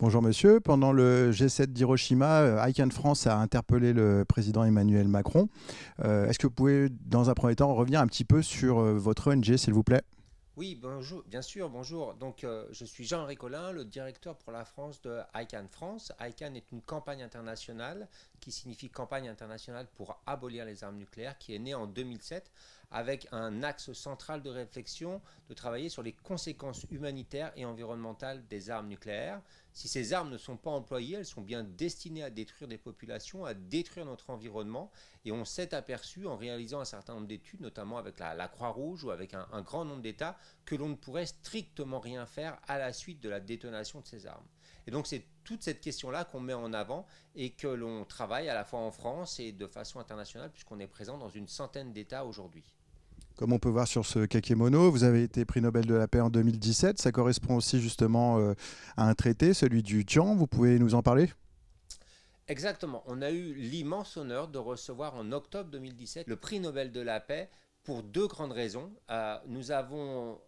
Bonjour monsieur, pendant le G7 d'Hiroshima, ICANN France a interpellé le président Emmanuel Macron. Est-ce que vous pouvez, dans un premier temps, revenir un petit peu sur votre ONG, s'il vous plaît? Oui, bonjour, bien sûr, bonjour. Je suis Jean-Henri Collin, le directeur pour la France de ICANN France. ICANN est une campagne internationale qui signifie campagne internationale pour abolir les armes nucléaires, qui est née en 2007 avec un axe central de réflexion de travailler sur les conséquences humanitaires et environnementales des armes nucléaires. Si ces armes ne sont pas employées, elles sont bien destinées à détruire des populations, à détruire notre environnement. Et on s'est aperçu en réalisant un certain nombre d'études, notamment avec la Croix-Rouge ou avec un grand nombre d'États, que l'on ne pourrait strictement rien faire à la suite de la détonation de ces armes. Et donc c'est toute cette question-là qu'on met en avant et que l'on travaille à la fois en France et de façon internationale puisqu'on est présent dans une centaine d'États aujourd'hui. Comme on peut voir sur ce kakémono, vous avez été prix Nobel de la paix en 2017. Ça correspond aussi justement à un traité, celui du Tian. Vous pouvez nous en parler? Exactement, on a eu l'immense honneur de recevoir en octobre 2017 le prix Nobel de la paix pour deux grandes raisons. Nous avons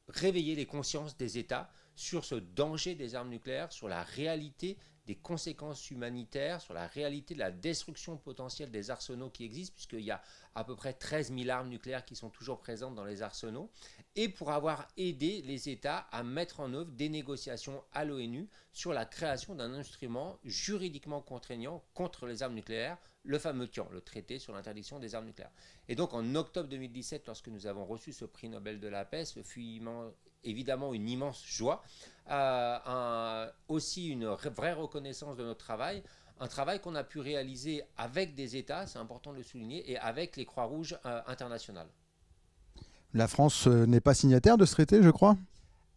réveillé les consciences des États sur ce danger des armes nucléaires, sur la réalité des conséquences humanitaires, sur la réalité de la destruction potentielle des arsenaux qui existent, puisqu'il y a à peu près 13 000 armes nucléaires qui sont toujours présentes dans les arsenaux, et pour avoir aidé les États à mettre en œuvre des négociations à l'ONU sur la création d'un instrument juridiquement contraignant contre les armes nucléaires, le fameux TIAN, le traité sur l'interdiction des armes nucléaires. Et donc en octobre 2017, lorsque nous avons reçu ce prix Nobel de la paix, ce fut évidemment une immense joie, aussi une vraie reconnaissance de notre travail, un travail qu'on a pu réaliser avec des États, c'est important de le souligner, et avec les Croix-Rouges internationales. La France n'est pas signataire de ce traité, je crois.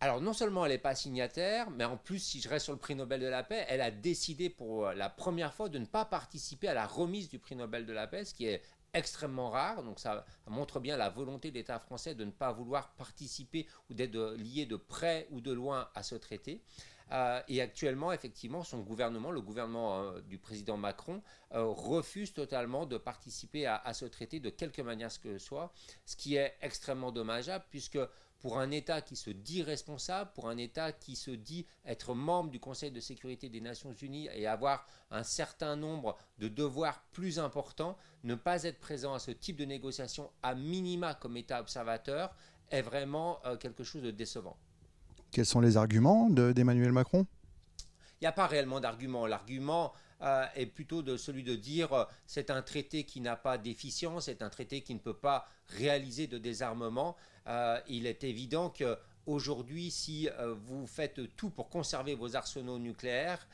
Alors non seulement elle n'est pas signataire, mais en plus, si je reste sur le prix Nobel de la paix, elle a décidé pour la première fois de ne pas participer à la remise du prix Nobel de la paix, ce qui est extrêmement rare. Donc ça montre bien la volonté de l'État français de ne pas vouloir participer ou d'être lié de près ou de loin à ce traité. Et actuellement, effectivement, son gouvernement, le gouvernement du président Macron, refuse totalement de participer à ce traité de quelque manière que ce soit, ce qui est extrêmement dommageable puisque pour un État qui se dit responsable, pour un État qui se dit être membre du Conseil de sécurité des Nations Unies et avoir un certain nombre de devoirs plus importants, ne pas être présent à ce type de négociation à minima comme État observateur est vraiment quelque chose de décevant. Quels sont les arguments d'Emmanuel Macron? Il n'y a pas réellement d'argument. L'argument est plutôt celui de dire c'est un traité qui n'a pas d'efficience, c'est un traité qui ne peut pas réaliser de désarmement. Il est évident que aujourd'hui, si vous faites tout pour conserver vos arsenaux nucléaires,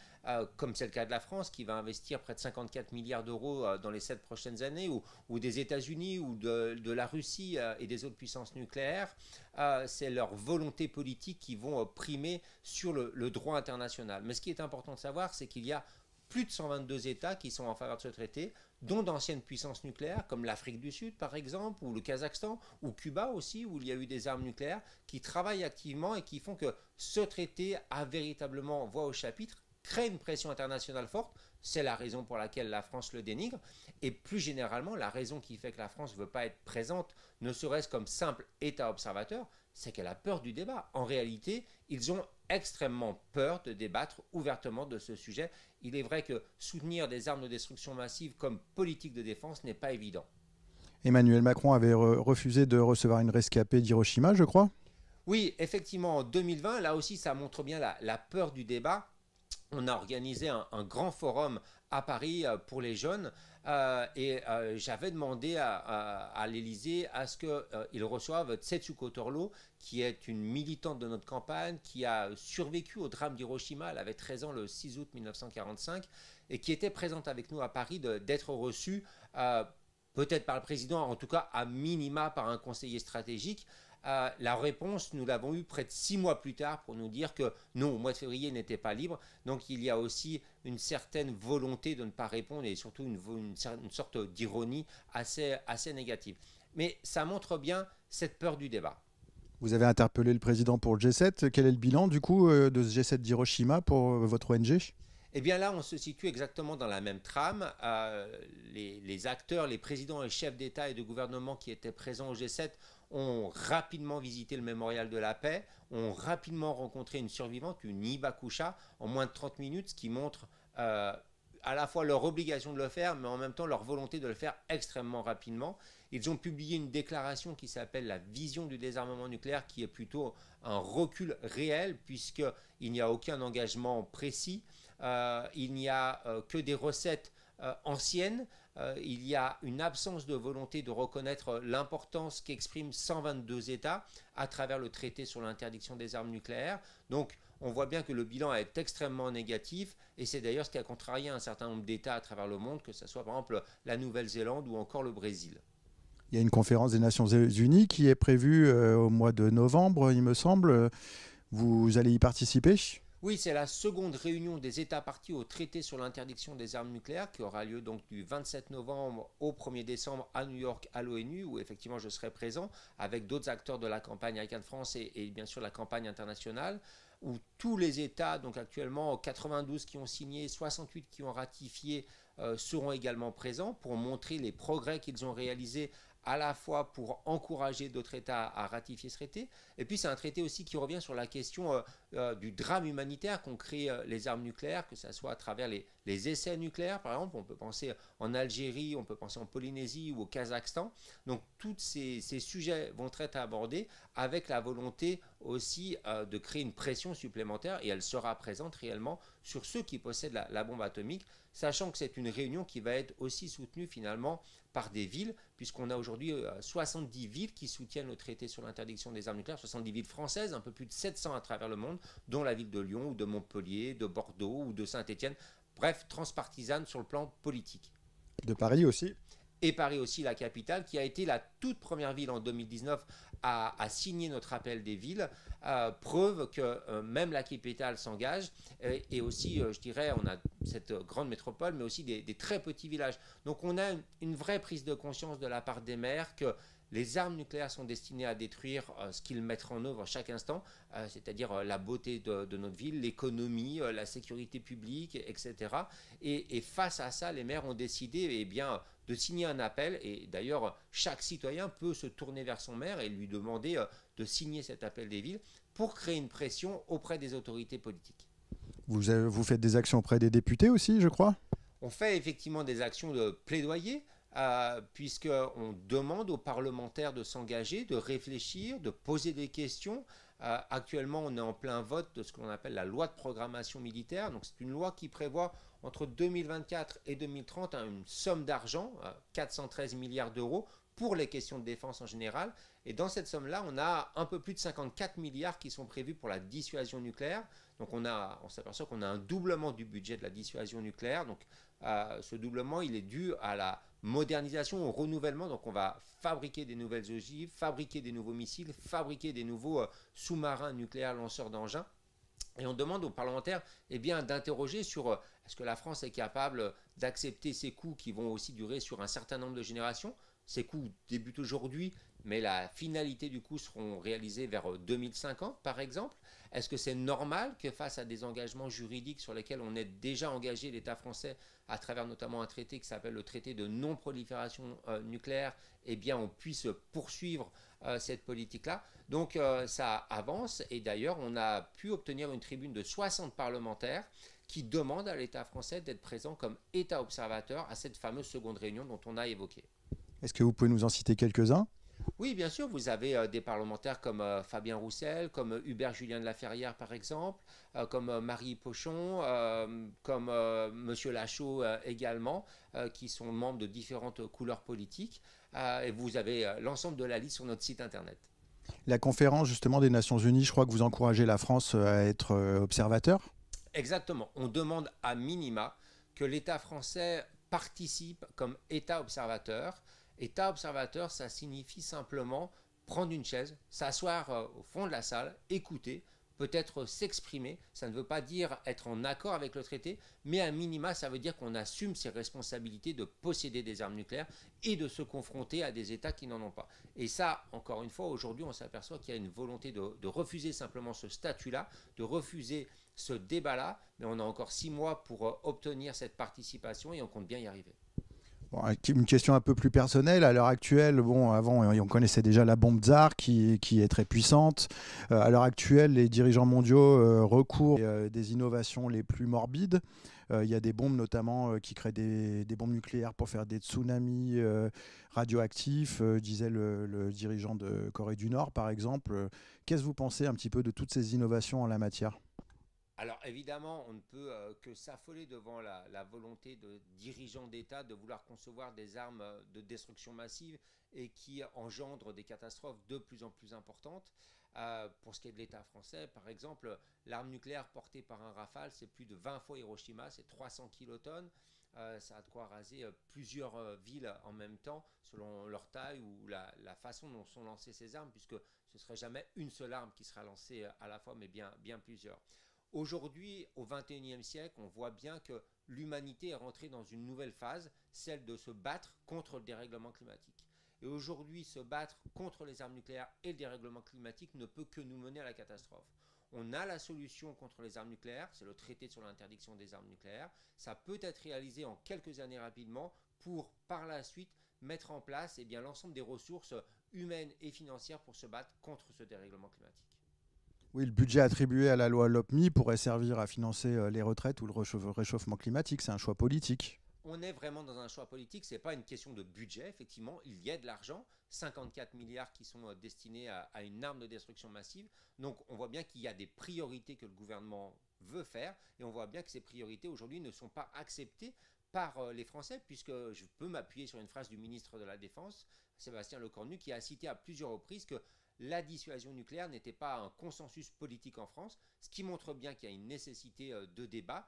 comme c'est le cas de la France, qui va investir près de 54 milliards d'euros dans les 7 prochaines années, ou des États-Unis, ou de la Russie et des autres puissances nucléaires, c'est leur volonté politique qui vont primer sur le droit international. Mais ce qui est important de savoir, c'est qu'il y a plus de 122 États qui sont en faveur de ce traité, dont d'anciennes puissances nucléaires comme l'Afrique du Sud par exemple, ou le Kazakhstan, ou Cuba aussi, où il y a eu des armes nucléaires, qui travaillent activement et qui font que ce traité a véritablement voix au chapitre, crée une pression internationale forte. C'est la raison pour laquelle la France le dénigre. Et plus généralement, la raison qui fait que la France ne veut pas être présente, ne serait-ce comme simple État observateur, c'est qu'elle a peur du débat. En réalité, ils ont extrêmement peur de débattre ouvertement de ce sujet. Il est vrai que soutenir des armes de destruction massive comme politique de défense n'est pas évident. Emmanuel Macron avait refusé de recevoir une rescapée d'Hiroshima, je crois. Oui, effectivement, en 2020, là aussi, ça montre bien la peur du débat. On a organisé un grand forum à Paris pour les jeunes j'avais demandé à l'Élysée à ce qu'ils reçoivent Tsetsuko Torlo, qui est une militante de notre campagne, qui a survécu au drame d'Hiroshima. Elle avait 13 ans le 6 août 1945 et qui était présente avec nous à Paris, d'être reçue peut-être par le président, en tout cas à minima par un conseiller stratégique. La réponse, nous l'avons eue près de 6 mois plus tard pour nous dire que non, au mois de février, il n'était pas libre. Donc il y a aussi une certaine volonté de ne pas répondre et surtout une sorte d'ironie assez négative. Mais ça montre bien cette peur du débat. Vous avez interpellé le président pour le G7. Quel est le bilan du coup de ce G7 d'Hiroshima pour votre ONG? Eh bien là, on se situe exactement dans la même trame. Les acteurs, les présidents et chefs d'État et de gouvernement qui étaient présents au G7 ont rapidement visité le mémorial de la paix, ont rapidement rencontré une survivante, une Hibakusha, en moins de 30 minutes, ce qui montre à la fois leur obligation de le faire, mais en même temps leur volonté de le faire extrêmement rapidement. Ils ont publié une déclaration qui s'appelle la vision du désarmement nucléaire, qui est plutôt un recul réel, puisqu'il n'y a aucun engagement précis, il n'y a que des recettes anciennes, il y a une absence de volonté de reconnaître l'importance qu'expriment 122 États à travers le traité sur l'interdiction des armes nucléaires. Donc on voit bien que le bilan est extrêmement négatif, et c'est d'ailleurs ce qui a contrarié un certain nombre d'États à travers le monde, que ce soit par exemple la Nouvelle-Zélande ou encore le Brésil. Il y a une conférence des Nations Unies qui est prévue au mois de novembre, il me semble. Vous allez y participer? Oui, c'est la seconde réunion des États partis au traité sur l'interdiction des armes nucléaires qui aura lieu donc du 27 novembre au 1er décembre à New York à l'ONU, où effectivement je serai présent avec d'autres acteurs de la campagne Icahn France et bien sûr la campagne internationale, où tous les États, donc actuellement 92 qui ont signé, 68 qui ont ratifié, seront également présents pour montrer les progrès qu'ils ont réalisés, à la fois pour encourager d'autres États à ratifier ce traité, et puis c'est un traité aussi qui revient sur la question du drame humanitaire qu'ont créé les armes nucléaires, que ce soit à travers les essais nucléaires, par exemple, on peut penser en Algérie, on peut penser en Polynésie ou au Kazakhstan. Donc tous ces sujets vont être abordés avec la volonté aussi de créer une pression supplémentaire, et elle sera présente réellement sur ceux qui possèdent la bombe atomique, sachant que c'est une réunion qui va être aussi soutenue finalement par des villes, puisqu'on a aujourd'hui 70 villes qui soutiennent le traité sur l'interdiction des armes nucléaires, 70 villes françaises, un peu plus de 700 à travers le monde, dont la ville de Lyon ou de Montpellier, de Bordeaux ou de Saint-Étienne, bref, transpartisane sur le plan politique. De Paris aussi. Et Paris aussi, la capitale, qui a été la toute première ville en 2019 à signer notre appel des villes, preuve que même la capitale s'engage, et aussi, je dirais, on a cette grande métropole, mais aussi des très petits villages. Donc on a une vraie prise de conscience de la part des maires que les armes nucléaires sont destinées à détruire ce qu'ils mettent en œuvre chaque instant, c'est-à-dire la beauté de notre ville, l'économie, la sécurité publique, etc. Et face à ça, les maires ont décidé de signer un appel, et d'ailleurs chaque citoyen peut se tourner vers son maire et lui demander de signer cet appel des villes pour créer une pression auprès des autorités politiques. Vous faites des actions auprès des députés aussi, je crois? On fait effectivement des actions de plaidoyer, puisqu'on demande aux parlementaires de s'engager, de réfléchir, de poser des questions. Actuellement, on est en plein vote de ce qu'on appelle la loi de programmation militaire. Donc, c'est une loi qui prévoit entre 2024 et 2030 une somme d'argent, 413 milliards d'euros, pour les questions de défense en général. Et dans cette somme-là, on a un peu plus de 54 milliards qui sont prévus pour la dissuasion nucléaire. Donc on s'aperçoit qu'on a un doublement du budget de la dissuasion nucléaire. Donc ce doublement, il est dû à la modernisation, au renouvellement. Donc on va fabriquer des nouvelles ogives, fabriquer des nouveaux missiles, fabriquer des nouveaux sous-marins nucléaires lanceurs d'engins. Et on demande aux parlementaires d'interroger sur est-ce que la France est capable d'accepter ces coûts qui vont aussi durer sur un certain nombre de générations. Ces coûts débutent aujourd'hui, mais la finalité du coût seront réalisés vers 2050 par exemple. Est-ce que c'est normal que face à des engagements juridiques sur lesquels on est déjà engagé l'État français à travers notamment un traité qui s'appelle le traité de non-prolifération nucléaire, on puisse poursuivre cette politique-là? Donc ça avance, et d'ailleurs on a pu obtenir une tribune de 60 parlementaires qui demandent à l'État français d'être présent comme État observateur à cette fameuse seconde réunion dont on a évoqué. Est-ce que vous pouvez nous en citer quelques-uns? Oui, bien sûr, vous avez des parlementaires comme Fabien Roussel, comme Hubert Julien de la Ferrière par exemple, comme Marie Pochon, comme Monsieur Lachaud également, qui sont membres de différentes couleurs politiques. Et vous avez l'ensemble de la liste sur notre site internet. La conférence justement des Nations Unies, je crois que vous encouragez la France à être observateur. Exactement. On demande à minima que l'État français participe comme État observateur. État observateur, ça signifie simplement prendre une chaise, s'asseoir au fond de la salle, écouter, peut-être s'exprimer. Ça ne veut pas dire être en accord avec le traité, mais à minima, ça veut dire qu'on assume ses responsabilités de posséder des armes nucléaires et de se confronter à des États qui n'en ont pas. Et ça, encore une fois, aujourd'hui, on s'aperçoit qu'il y a une volonté de refuser simplement ce statut-là, de refuser ce débat-là, mais on a encore 6 mois pour obtenir cette participation et on compte bien y arriver. Bon, une question un peu plus personnelle. À l'heure actuelle, bon, avant, on connaissait déjà la bombe tsar qui est très puissante. À l'heure actuelle, les dirigeants mondiaux recourent à des innovations les plus morbides. Il y a des bombes notamment qui créent des bombes nucléaires pour faire des tsunamis radioactifs, disait le dirigeant de Corée du Nord, par exemple. Qu'est-ce que vous pensez un petit peu de toutes ces innovations en la matière? Alors évidemment, on ne peut que s'affoler devant la volonté de dirigeants d'État de vouloir concevoir des armes de destruction massive et qui engendrent des catastrophes de plus en plus importantes. Pour ce qui est de l'État français, par exemple, l'arme nucléaire portée par un Rafale, c'est plus de 20 fois Hiroshima, c'est 300 kilotonnes. Ça a de quoi raser plusieurs villes en même temps, selon leur taille ou la façon dont sont lancées ces armes, puisque ce ne serait jamais une seule arme qui sera lancée à la fois, mais bien plusieurs. Aujourd'hui, au XXIe siècle, on voit bien que l'humanité est rentrée dans une nouvelle phase, celle de se battre contre le dérèglement climatique. Et aujourd'hui, se battre contre les armes nucléaires et le dérèglement climatique ne peut que nous mener à la catastrophe. On a la solution contre les armes nucléaires, c'est le traité sur l'interdiction des armes nucléaires. Ça peut être réalisé en quelques années rapidement pour, par la suite, mettre en place l'ensemble des ressources humaines et financières pour se battre contre ce dérèglement climatique. Oui, le budget attribué à la loi LOPMI pourrait servir à financer les retraites ou le réchauffement climatique. C'est un choix politique. On est vraiment dans un choix politique, ce n'est pas une question de budget, effectivement, il y a de l'argent, 54 milliards qui sont destinés à une arme de destruction massive, donc on voit bien qu'il y a des priorités que le gouvernement veut faire, et on voit bien que ces priorités aujourd'hui ne sont pas acceptées par les Français, puisque je peux m'appuyer sur une phrase du ministre de la Défense, Sébastien Lecornu, qui a cité à plusieurs reprises que la dissuasion nucléaire n'était pas un consensus politique en France, ce qui montre bien qu'il y a une nécessité de débat,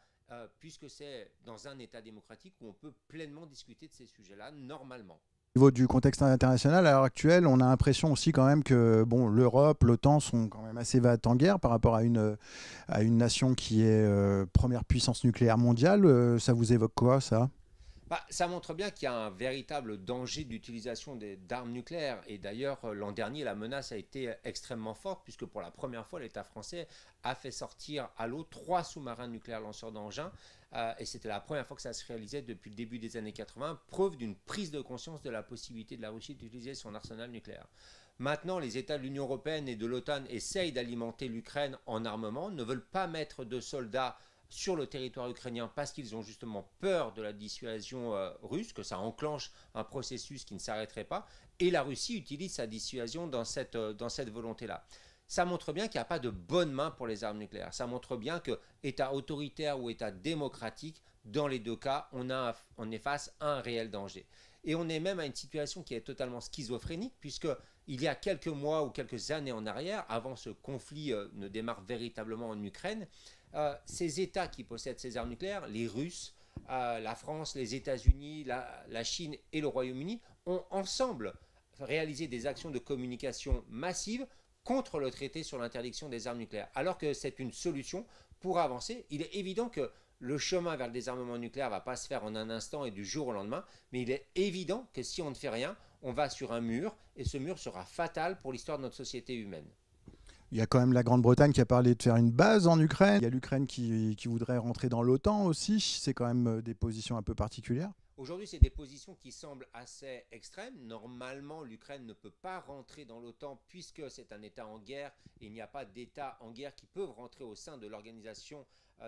puisque c'est dans un État démocratique où on peut pleinement discuter de ces sujets-là normalement. Au niveau du contexte international, à l'heure actuelle, on a l'impression aussi quand même que bon, l'Europe, l'OTAN sont quand même assez vates en guerre par rapport à une nation qui est première puissance nucléaire mondiale. Ça vous évoque quoi, ça? Ça montre bien qu'il y a un véritable danger d'utilisation d'armes nucléaires. Et d'ailleurs, l'an dernier, la menace a été extrêmement forte, puisque pour la première fois, l'État français a fait sortir à l'eau 3 sous-marins nucléaires lanceurs d'engins. Et c'était la première fois que ça se réalisait depuis le début des années 80, preuve d'une prise de conscience de la possibilité de la Russie d'utiliser son arsenal nucléaire. Maintenant, les États de l'Union européenne et de l'OTAN essayent d'alimenter l'Ukraine en armement, ne veulent pas mettre de soldats sur le territoire ukrainien parce qu'ils ont justement peur de la dissuasion russe, que ça enclenche un processus qui ne s'arrêterait pas, et la Russie utilise sa dissuasion dans cette volonté-là. Ça montre bien qu'il n'y a pas de bonne main pour les armes nucléaires. Ça montre bien que État autoritaire ou État démocratique, dans les deux cas, on est face à un réel danger. Et on est même à une situation qui est totalement schizophrénique, puisque il y a quelques mois ou quelques années en arrière, avant ce conflit ne démarre véritablement en Ukraine, ces États qui possèdent ces armes nucléaires, les Russes, la France, les États-Unis, la Chine et le Royaume-Uni, ont ensemble réalisé des actions de communication massives contre le traité sur l'interdiction des armes nucléaires. Alors que c'est une solution pour avancer. Il est évident que le chemin vers le désarmement nucléaire ne va pas se faire en un instant et du jour au lendemain, mais il est évident que si on ne fait rien, on va sur un mur, et ce mur sera fatal pour l'histoire de notre société humaine. Il y a quand même la Grande-Bretagne qui a parlé de faire une base en Ukraine. Il y a l'Ukraine qui voudrait rentrer dans l'OTAN aussi. C'est quand même des positions un peu particulières. Aujourd'hui, c'est des positions qui semblent assez extrêmes. Normalement, l'Ukraine ne peut pas rentrer dans l'OTAN puisque c'est un État en guerre et il n'y a pas d'États en guerre qui peuvent rentrer au sein de l'organisation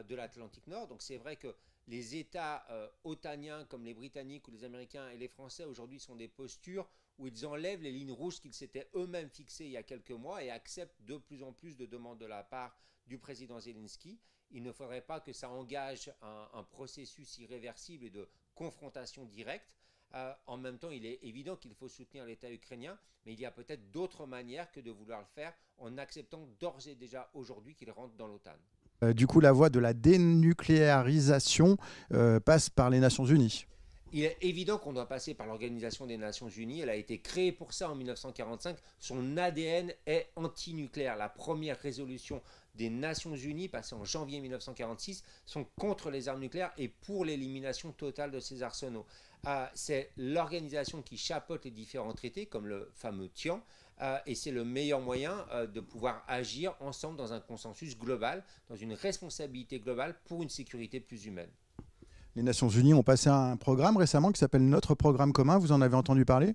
de l'Atlantique Nord. Donc c'est vrai que les États otaniens comme les Britanniques ou les Américains et les Français aujourd'hui sont des postures où ils enlèvent les lignes rouges qu'ils s'étaient eux-mêmes fixées il y a quelques mois et acceptent de plus en plus de demandes de la part du président Zelensky. Il ne faudrait pas que ça engage un processus irréversible et de confrontation directe. En même temps, il est évident qu'il faut soutenir l'État ukrainien, mais il y a peut-être d'autres manières que de vouloir le faire en acceptant d'ores et déjà aujourd'hui qu'il rentre dans l'OTAN. Du coup, la voie de la dénucléarisation passe par les Nations Unies. Il est évident qu'on doit passer par l'Organisation des Nations Unies. Elle a été créée pour ça en 1945. Son ADN est antinucléaire. La première résolution des Nations Unies, passée en janvier 1946, sont contre les armes nucléaires et pour l'élimination totale de ces arsenaux. C'est l'organisation qui chapeaute les différents traités, comme le fameux TIAN, et c'est le meilleur moyen de pouvoir agir ensemble dans un consensus global, dans une responsabilité globale pour une sécurité plus humaine. Les Nations Unies ont passé un programme récemment qui s'appelle Notre programme commun. Vous en avez entendu parler?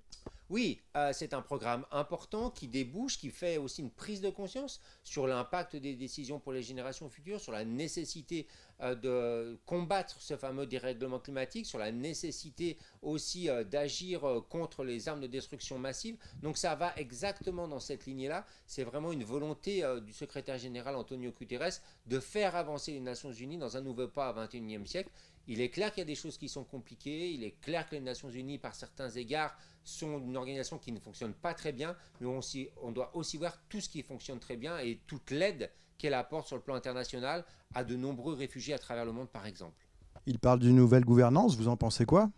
Oui, c'est un programme important qui débouche, qui fait aussi une prise de conscience sur l'impact des décisions pour les générations futures, sur la nécessité de combattre ce fameux dérèglement climatique, sur la nécessité aussi d'agir contre les armes de destruction massive. Donc ça va exactement dans cette lignée-là. C'est vraiment une volonté du secrétaire général Antonio Guterres de faire avancer les Nations Unies dans un nouveau pas au XXIe siècle. Il est clair qu'il y a des choses qui sont compliquées, il est clair que les Nations Unies, par certains égards, sont une organisation qui ne fonctionne pas très bien, mais on doit aussi voir tout ce qui fonctionne très bien et toute l'aide qu'elle apporte sur le plan international à de nombreux réfugiés à travers le monde, par exemple. Il parle d'une nouvelle gouvernance, vous en pensez quoi?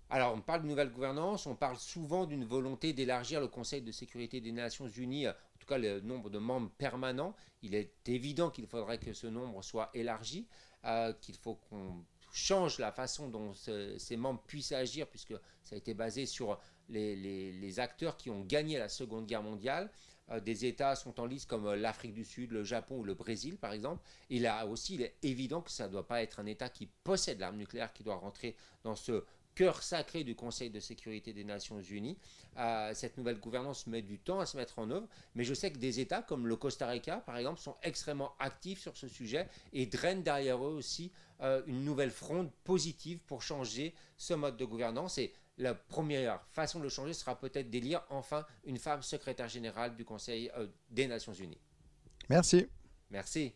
Alors, on parle de nouvelle gouvernance, on parle souvent d'une volonté d'élargir le Conseil de sécurité des Nations Unies, en tout cas le nombre de membres permanents. Il est évident qu'il faudrait que ce nombre soit élargi, qu'il faut qu'on change la façon dont ces membres puissent agir, puisque ça a été basé sur les acteurs qui ont gagné la Seconde Guerre mondiale. Des États sont en liste comme l'Afrique du Sud, le Japon ou le Brésil, par exemple. Et là aussi, il est évident que ça ne doit pas être un État qui possède l'arme nucléaire qui doit rentrer dans ce cœur sacré du Conseil de sécurité des Nations Unies. Cette nouvelle gouvernance met du temps à se mettre en œuvre, mais je sais que des États comme le Costa Rica, par exemple, sont extrêmement actifs sur ce sujet et drainent derrière eux aussi une nouvelle fronde positive pour changer ce mode de gouvernance. Et la première façon de le changer sera peut-être d'élire enfin une femme secrétaire générale du Conseil des Nations Unies. Merci. Merci.